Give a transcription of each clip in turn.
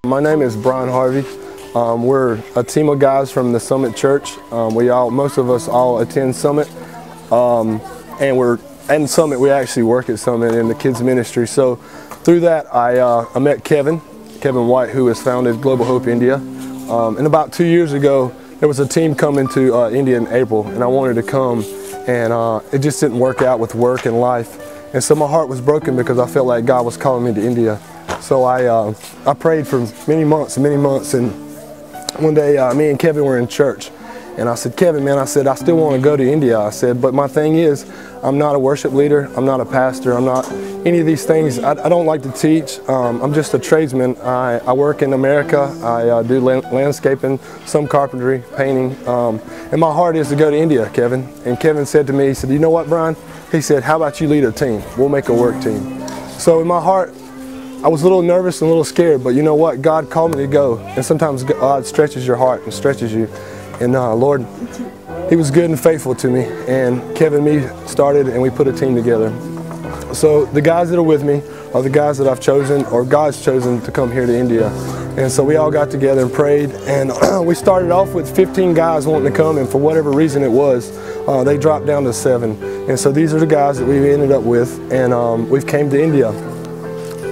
My name is Brian Harvey. We're a team of guys from the Summit Church. Most of us all attend Summit, and we're in Summit. We actually work at Summit in the kids ministry. So through that, I met Kevin White, who has founded Global Hope India. And about 2 years ago, there was a team coming to India in April, and I wanted to come, and it just didn't work out with work and life. And so my heart was broken because I felt like God was calling me to India. So I prayed for many months, and one day me and Kevin were in church, and I said, Kevin, man, I said, I still want to go to India. I said, but my thing is, I'm not a worship leader, I'm not a pastor, I'm not any of these things. I don't like to teach. I'm just a tradesman. I work in America. I do landscaping, some carpentry, painting, and my heart is to go to India, Kevin. And Kevin said to me, he said, you know what, Brian? He said, how about you lead a team? We'll make a work team. So in my heart, I was a little nervous and a little scared, but you know what? God called me to go. And sometimes God stretches your heart and stretches you. And Lord, He was good and faithful to me. And Kevin and me started, and we put a team together. So the guys that are with me are the guys that I've chosen, or God's chosen, to come here to India. And so we all got together and prayed, and we started off with 15 guys wanting to come, and for whatever reason it was, they dropped down to 7. And so these are the guys that we ended up with, and we've came to India.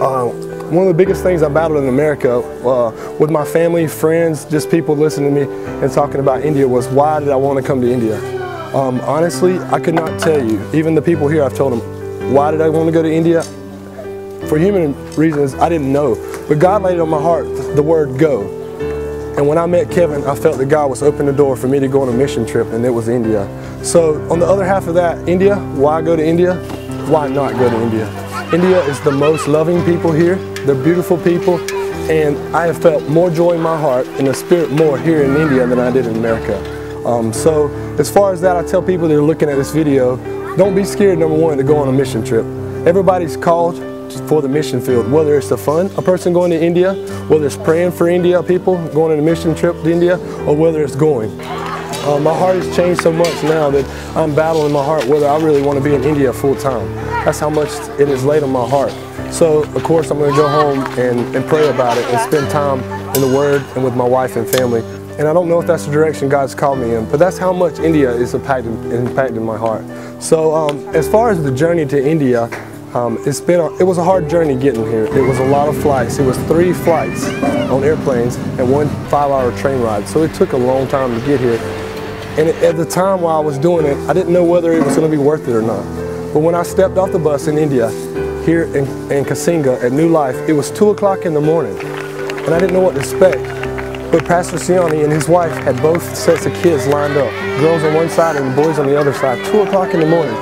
One of the biggest things I battled in America with my family, friends, just people listening to me and talking about India was, why did I want to come to India? Honestly, I could not tell you. Even the people here, I've told them, why did I want to go to India? For human reasons, I didn't know. But God laid it on my heart, the word go. And when I met Kevin, I felt that God was opening the door for me to go on a mission trip, and it was India. So on the other half of that, India, why go to India? Why not go to India? India is the most loving people here. They're beautiful people, and I have felt more joy in my heart and the spirit more here in India than I did in America. So as far as that, I tell people that are looking at this video, don't be scared, number one, to go on a mission trip. Everybody's called for the mission field, whether it's a person going to India, whether it's praying for India people, going on a mission trip to India, or whether it's going. My heart has changed so much now that I'm battling in my heart whether I really want to be in India full time. That's how much it is laid on my heart. So of course I'm going to go home and pray about it and spend time in the Word and with my wife and family. And I don't know if that's the direction God's called me in, but that's how much India is impacting my heart. So as far as the journey to India, it was a hard journey getting here. It was a lot of flights. It was 3 flights on airplanes and 1 5-hour train ride. So it took a long time to get here. And at the time while I was doing it, I didn't know whether it was going to be worth it or not. But when I stepped off the bus in India, here in Kasinga at New Life, it was 2 o'clock in the morning, and I didn't know what to expect. But Pastor Siani and his wife had both sets of kids lined up, girls on one side and boys on the other side, 2 o'clock in the morning,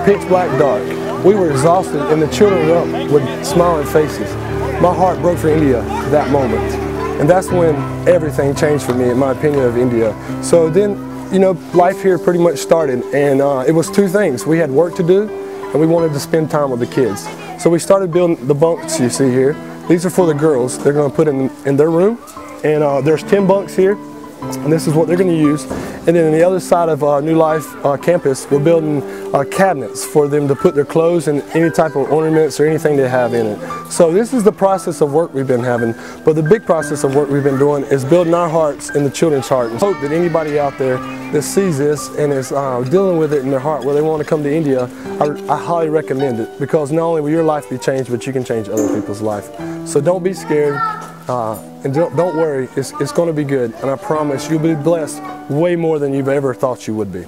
pitch black dark. We were exhausted, and the children were up with smiling faces. My heart broke for India that moment, and that's when everything changed for me, in my opinion, of India. So then, you know, life here pretty much started, and it was 2 things. We had work to do, and we wanted to spend time with the kids. So we started building the bunks you see here. These are for the girls. They're going to put in their room, and there's 10 bunks here, and this is what they're going to use. And then on the other side of New Life campus, we're building cabinets for them to put their clothes and any type of ornaments or anything they have in it. So this is the process of work we've been having. But the big process of work we've been doing is building our hearts in the children's heart. And hope that anybody out there that sees this and is dealing with it in their heart, where they want to come to India, I highly recommend it, because not only will your life be changed, but you can change other people's life. So don't be scared. And don't worry, it's going to be good, and I promise you'll be blessed way more than you've ever thought you would be.